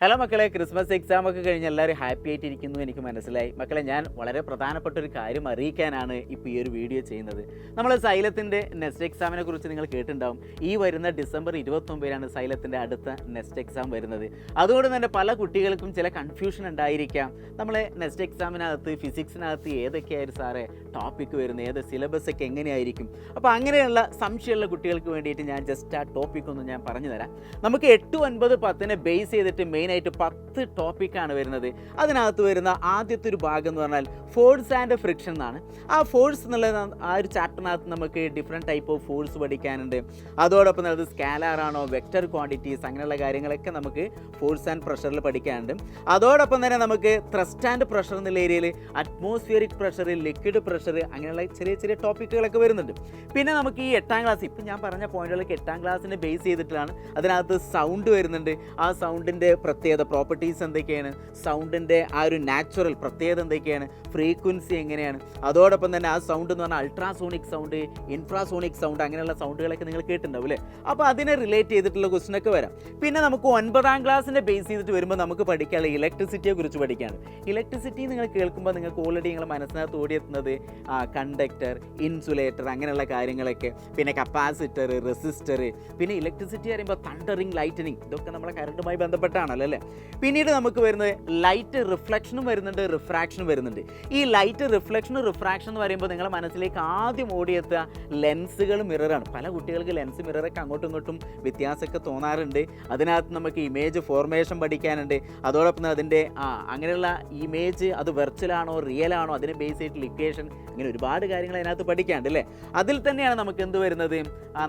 Hello മക്കളെ, Christmas exam ഒക്കെ കഴിഞ്ഞ് എല്ലാവരും ഹാപ്പി ആയിട്ടിരിക്കുന്നു എനിക്ക് മനസ്സിലായി. മക്കളെ, ഞാൻ വളരെ പ്രധാനപ്പെട്ട ഒരു കാര്യം അറിയിക്കാനാണ് ഇപ്പോൾ ഈ ഒരു വീഡിയോ ചെയ്യുന്നത്. നമ്മൾ സൈലത്തിൻ്റെ നെക്സ്റ്റ് എക്സാമിനെ കുറിച്ച് നിങ്ങൾ കേട്ടിട്ടുണ്ടാവും. ഈ വരുന്ന ഡിസംബർ 29 സൈലത്തിൻ്റെ അടുത്ത നെക്സ്റ്റ് എക്സാം വരുന്നത്. അതുകൊണ്ട് തന്നെ പല കുട്ടികൾക്കും ചില കൺഫ്യൂഷൻ ഉണ്ടായിരിക്കാം. നമ്മളെ നെക്സ്റ്റ് എക്സാമിനകത്ത് ഫിസിക്സിനകത്ത് ഏതൊക്കെയായിരുന്നു സാറേ ടോപ്പിക്ക് വരുന്നത്, ഏത് സിലബസ് ഒക്കെ എങ്ങനെയായിരിക്കും. അപ്പോൾ അങ്ങനെയുള്ള സംശയമുള്ള കുട്ടികൾക്ക് വേണ്ടിയിട്ട് ഞാൻ ജസ്റ്റ് ആ ടോപ്പിക് ഒന്ന് ഞാൻ പറഞ്ഞു തരാം. നമുക്ക് 8, 9, 10 ബേസ് ചെയ്തിട്ട് മെയിനായിട്ട് 10 ടോപ്പിക്കാണ് വരുന്നത്. അതിനകത്ത് വരുന്ന ആദ്യത്തെ ഒരു ഭാഗം എന്ന് പറഞ്ഞാൽ ഫോഴ്സ് ആൻഡ് ഫ്രിക്ഷൻ എന്നാണ്. ആ ഫോഴ്സ് എന്നുള്ള ആ ഒരു ചാപ്റ്ററിനകത്ത് നമുക്ക് ഡിഫറെൻറ്റ് ടൈപ്പ് ഓഫ് ഫോഴ്സ് പഠിക്കാനുണ്ട്. അതോടൊപ്പം അത് സ്കാലാറാണോ, വെക്റ്റർ ക്വാണ്ടിറ്റീസ്, അങ്ങനെയുള്ള കാര്യങ്ങളൊക്കെ നമുക്ക് ഫോഴ്സ് ആൻഡ് പ്രഷറിൽ പഠിക്കാനുണ്ട്. അതോടൊപ്പം തന്നെ നമുക്ക് ത്രസ്റ്റ് ആൻഡ് പ്രഷർ എന്നുള്ള ഏരിയയിൽ അറ്റ്മോസ്ഫിയറിക് പ്രഷർ, ലിക്വിഡ് പ്രഷർ, അങ്ങനെയുള്ള ചെറിയ ചെറിയ ടോപ്പിക്കുകളൊക്കെ വരുന്നുണ്ട്. പിന്നെ നമുക്ക് ഈ 8ാം ക്ലാസ്, ഇപ്പം ഞാൻ പറഞ്ഞ പോയിന്റുകളൊക്കെ 8ാം ക്ലാസ്സിനെ ബേസ് ചെയ്തിട്ടാണ്. അതിനകത്ത് സൗണ്ട് വരുന്നുണ്ട്. ആ സൗണ്ടിൻ്റെ പ്രത്യേകത, പ്രോപ്പർട്ടീസ് എന്തൊക്കെയാണ്, സൗണ്ടിൻ്റെ ആ ഒരു നാച്ചുറൽ പ്രത്യേകത എന്തൊക്കെയാണ്, ഫ്രീക്വൻസി എങ്ങനെയാണ്, അതോടൊപ്പം തന്നെ ആ സൗണ്ട് എന്ന് പറഞ്ഞാൽ അൾട്രാസോണിക് സൗണ്ട്, ഇൻഫ്രാസോണിക് സൗണ്ട്, അങ്ങനെയുള്ള സൗണ്ടുകളൊക്കെ നിങ്ങൾ കേട്ടിട്ടുണ്ടാവും അല്ലേ. അപ്പോൾ അതിനെ റിലേറ്റ് ചെയ്തിട്ടുള്ള ക്വസ്റ്റനൊക്കെ വരാം. പിന്നെ നമുക്ക് 9ാം ക്ലാസ്സിൻ്റെ ബേസ് ചെയ്തിട്ട് വരുമ്പോൾ നമുക്ക് പഠിക്കാനുള്ള ഇലക്ട്രിസിറ്റിയെ കുറിച്ച് പഠിക്കാണ്. ഇലക്ട്രിസിറ്റി നിങ്ങൾ കേൾക്കുമ്പോൾ നിങ്ങൾക്ക് ഓൾറെഡി നിങ്ങളുടെ മനസ്സിനകത്ത് ഓടിയെത്തുന്നത് കണ്ടക്ടർ, ഇൻസുലേറ്റർ, അങ്ങനെയുള്ള കാര്യങ്ങളൊക്കെ, പിന്നെ കപ്പാസിറ്റർ, റെസിസ്റ്റർ, പിന്നെ ഇലക്ട്രിസിറ്റി പറയുമ്പോൾ തണ്ടറിങ്, ലൈറ്റനിങ്, ഇതൊക്കെ നമ്മളെ കറണ്ടുമായി ബന്ധപ്പെട്ടാണല്ലോ അല്ലേ. പിന്നീട് നമുക്ക് വരുന്നത് ലൈറ്റ് റിഫ്ലക്ഷനും വരുന്നുണ്ട്, റിഫ്രാക്ഷനും വരുന്നുണ്ട്. ഈ ലൈറ്റ് റിഫ്ലക്ഷനും റിഫ്രാക്ഷൻ എന്ന് പറയുമ്പോൾ നിങ്ങളുടെ മനസ്സിലേക്ക് ആദ്യം ഓടിയെത്തുക ലെൻസുകൾ, മിററാണ്. പല കുട്ടികൾക്ക് ലെൻസ് മിററൊക്കെ അങ്ങോട്ടും ഇങ്ങോട്ടും വ്യത്യാസമൊക്കെ തോന്നാറുണ്ട്. അതിനകത്ത് നമുക്ക് ഇമേജ് ഫോർമേഷൻ പഠിക്കാനുണ്ട്. അതോടൊപ്പം അതിൻ്റെ അങ്ങനെയുള്ള ഇമേജ് അത് വെർച്വലാണോ റിയൽ ആണോ, അതിനെ ബേസ് ചെയ്തിട്ടുള്ള ഇക്വേഷൻ, അങ്ങനെ ഒരുപാട് കാര്യങ്ങൾ അതിനകത്ത് പഠിക്കാനുണ്ട് അല്ലേ. അതിൽ തന്നെയാണ് നമുക്ക് എന്ത് വരുന്നത്,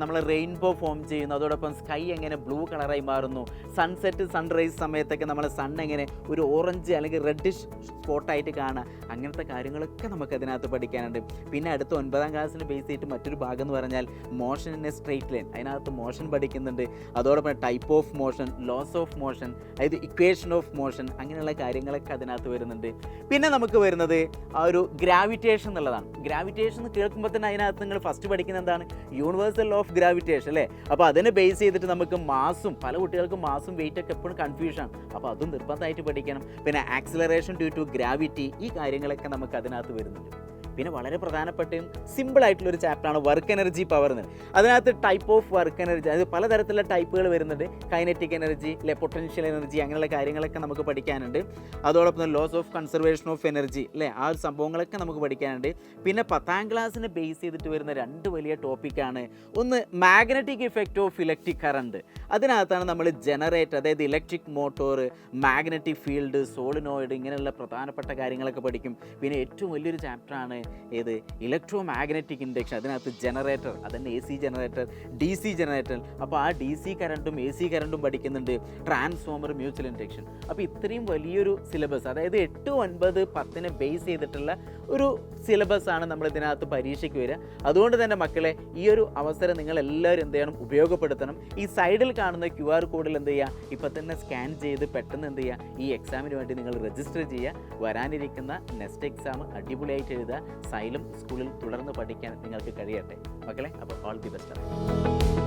നമ്മൾ റെയിൻബോ ഫോം ചെയ്യുന്നു. അതോടൊപ്പം സ്കൈ എങ്ങനെ ബ്ലൂ കളറായി മാറുന്നു, സൺസെറ്റ് സൺറൈസ് സമയത്തൊക്കെ നമ്മൾ സൺ എങ്ങനെ ഒരു ഓറഞ്ച് അല്ലെങ്കിൽ റെഡിഷ് സ്പോട്ടായിട്ട് കാണുക, അങ്ങനത്തെ കാര്യങ്ങളൊക്കെ നമുക്ക് അതിനകത്ത് പഠിക്കാനുണ്ട്. പിന്നെ അടുത്ത 9ാം ക്ലാസ്സിന് ബേസ് ചെയ്തിട്ട് മറ്റൊരു ഭാഗം എന്ന് പറഞ്ഞാൽ motion in a straight line, അതിനകത്ത് മോഷൻ പഠിക്കുന്നുണ്ട്. അതോടൊപ്പം type of motion, laws of motion, അതായത് ഇക്വേഷൻ ഓഫ് മോഷൻ, അങ്ങനെയുള്ള കാര്യങ്ങളൊക്കെ അതിനകത്ത് വരുന്നുണ്ട്. പിന്നെ നമുക്ക് വരുന്നത് ആ ഒരു ഗ്രാവിറ്റേഷൻ എന്നുള്ളതാണ്. ഗ്രാവിറ്റേഷൻ എന്ന് കേൾക്കുമ്പോൾ തന്നെ അതിനകത്ത് നിങ്ങൾ ഫസ്റ്റ് പഠിക്കുന്നത് എന്താണ്, യൂണിവേഴ്സൽ ഓഫ് ഗ്രാവിറ്റേഷൻ അല്ലേ. അപ്പോൾ അതിനെ ബേസ് ചെയ്തിട്ട് നമുക്ക് മാസും, പല കുട്ടികൾക്കും മാസും വെയിറ്റ് ഒക്കെ എപ്പോഴും കൺഫ്യൂഷൻ, അപ്പോൾ അതും നിർബന്ധമായിട്ട് പഠിക്കണം. പിന്നെ ആക്സിലറേഷൻ ഡ്യൂ ടു ഗ്രാവിറ്റി, ഈ കാര്യങ്ങളൊക്കെ നമുക്ക് അതിനകത്ത് വരുന്നുണ്ട്. പിന്നെ വളരെ പ്രധാനപ്പെട്ടയും സിമ്പിളായിട്ടുള്ളൊരു ചാപ്റ്ററാണ് വർക്ക് എനർജി പവർ എന്ന്. അതിനകത്ത് ടൈപ്പ് ഓഫ് വർക്ക് എനർജി, അത് പലതരത്തിലുള്ള ടൈപ്പുകൾ വരുന്നുണ്ട്. കൈനറ്റിക് എനർജി അല്ലെ, പൊട്ടൻഷ്യൽ എനർജി, അങ്ങനെയുള്ള കാര്യങ്ങളൊക്കെ നമുക്ക് പഠിക്കാനുണ്ട്. അതോടൊപ്പം laws of conservation of energy അല്ലേ, ആ ഒരു സംഭവങ്ങളൊക്കെ നമുക്ക് പഠിക്കാനുണ്ട്. പിന്നെ 10ാം ക്ലാസ്സിനെ ബേസ് ചെയ്തിട്ട് വരുന്ന 2 വലിയ ടോപ്പിക്കാണ്. ഒന്ന് magnetic effect of electric current. അതിനകത്താണ് നമ്മൾ ജനറേറ്റർ, അതായത് electric motor, magnetic field, solenoid, ഇങ്ങനെയുള്ള പ്രധാനപ്പെട്ട കാര്യങ്ങളൊക്കെ പഠിക്കും. പിന്നെ ഏറ്റവും വലിയൊരു ചാപ്റ്ററാണ് ഏത്, ഇലക്ട്രോ മാഗ്നറ്റിക് ഇൻഡക്ഷൻ. അതിനകത്ത് ജനറേറ്റർ, അതന്നെ AC ജനറേറ്റർ, DC ജനറേറ്റർ. അപ്പോൾ ആ DC കറണ്ടും AC കറണ്ടും പഠിക്കുന്നുണ്ട്. Transformer, mutual induction. അപ്പോൾ ഇത്രയും വലിയൊരു സിലബസ്, അതായത് 8, 9, 10 ബേസ് ചെയ്തിട്ടുള്ള ഒരു സിലബസാണ് നമ്മൾ ഇതിനകത്ത് പരീക്ഷയ്ക്ക് വരിക. അതുകൊണ്ട് തന്നെ മക്കളെ, ഈ ഒരു അവസരം നിങ്ങൾ എല്ലാവരും എന്ത് ചെയ്യണം, ഉപയോഗപ്പെടുത്തണം. ഈ സൈഡിൽ കാണുന്ന QR കോഡിൽ എന്ത് ചെയ്യുക, ഇപ്പം തന്നെ സ്കാൻ ചെയ്ത് പെട്ടെന്ന് എന്ത് ചെയ്യുക, ഈ എക്സാമിന് വേണ്ടി നിങ്ങൾ രജിസ്റ്റർ ചെയ്യുക. വരാനിരിക്കുന്ന നെക്സ്റ്റ് എക്സാം അടിപൊളിയായിട്ട് എഴുതുക. സൈലം സ്കൂളിൽ തുടർന്ന് പഠിക്കാൻ നിങ്ങൾക്ക് കഴിയട്ടെ മക്കളെ. അപ്പോൾ ഓൾ ദി ബെസ്റ്റ്.